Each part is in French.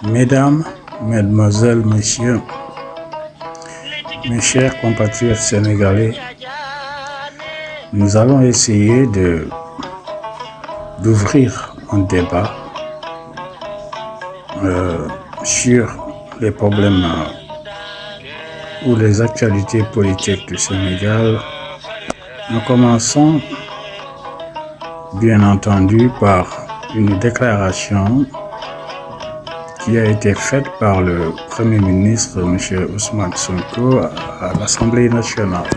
Mesdames, Mesdemoiselles, Messieurs, mes chers compatriotes sénégalais, nous allons essayer d'ouvrir un débat sur les problèmes ou les actualités politiques du Sénégal. Nous commençons bien entendu par une déclaration qui a été faite par le Premier ministre, M. Ousmane Sonko, à l'Assemblée nationale.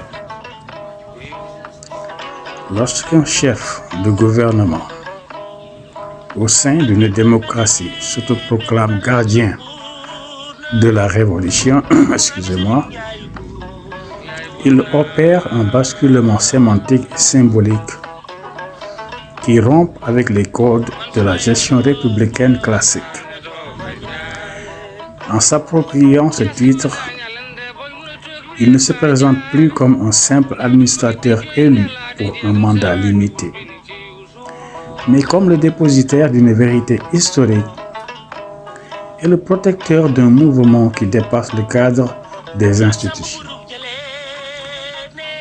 Lorsqu'un chef de gouvernement au sein d'une démocratie s'autoproclame gardien de la révolution, il opère un basculement sémantique et symbolique qui rompt avec les codes de la gestion républicaine classique. En s'appropriant ce titre, il ne se présente plus comme un simple administrateur élu pour un mandat limité, mais comme le dépositaire d'une vérité historique et le protecteur d'un mouvement qui dépasse le cadre des institutions.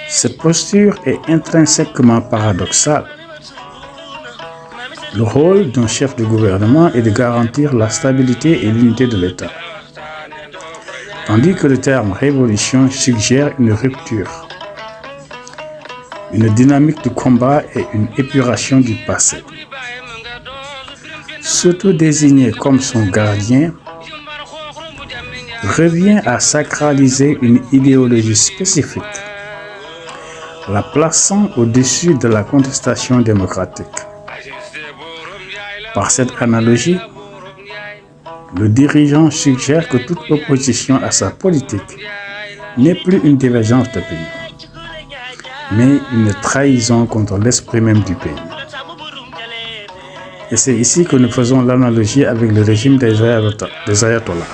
Cette posture est intrinsèquement paradoxale. Le rôle d'un chef de gouvernement est de garantir la stabilité et l'unité de l'État, tandis que le terme révolution suggère une rupture, une dynamique de combat et une épuration du passé. S'auto-désigner comme son gardien revient à sacraliser une idéologie spécifique, la plaçant au-dessus de la contestation démocratique. Par cette analogie, le dirigeant suggère que toute opposition à sa politique n'est plus une divergence d'opinion, mais une trahison contre l'esprit même du pays. Et c'est ici que nous faisons l'analogie avec le régime des ayatollahs.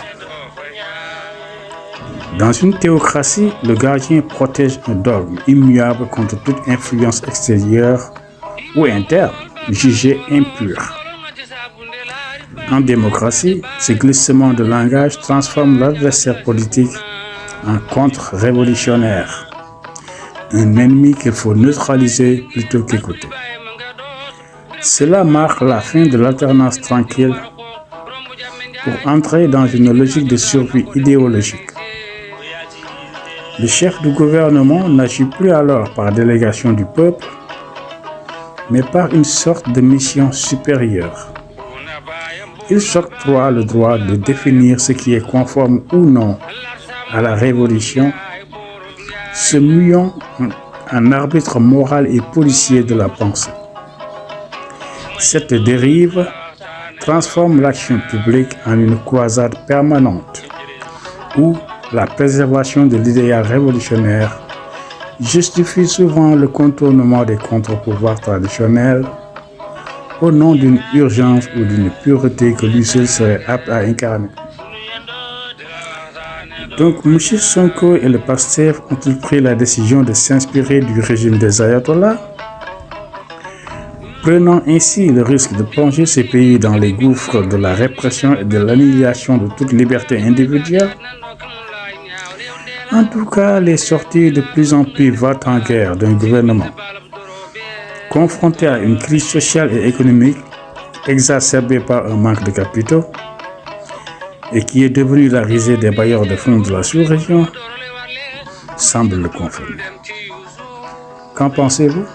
Dans une théocratie, le gardien protège un dogme immuable contre toute influence extérieure ou interne jugée impure. En démocratie, ce glissement de langage transforme l'adversaire politique en contre-révolutionnaire, un ennemi qu'il faut neutraliser plutôt qu'écouter. Cela marque la fin de l'alternance tranquille pour entrer dans une logique de survie idéologique. Le chef du gouvernement n'agit plus alors par délégation du peuple, mais par une sorte de mission supérieure. Il s'octroie le droit de définir ce qui est conforme ou non à la révolution, se muant en arbitre moral et policier de la pensée. Cette dérive transforme l'action publique en une croisade permanente où la préservation de l'idéal révolutionnaire justifie souvent le contournement des contre-pouvoirs traditionnels au nom d'une urgence ou d'une pureté que lui seul serait apte à incarner. Donc, M. Sonko et le PASTEF ont-ils pris la décision de s'inspirer du régime des ayatollahs, prenant ainsi le risque de plonger ces pays dans les gouffres de la répression et de l'annihilation de toute liberté individuelle? En tout cas, les sorties de plus en plus va-t-en-guerre d'un gouvernement confronté à une crise sociale et économique exacerbée par un manque de capitaux et qui est devenu la risée des bailleurs de fonds de la sous-région, semble le confirmer. Qu'en pensez-vous?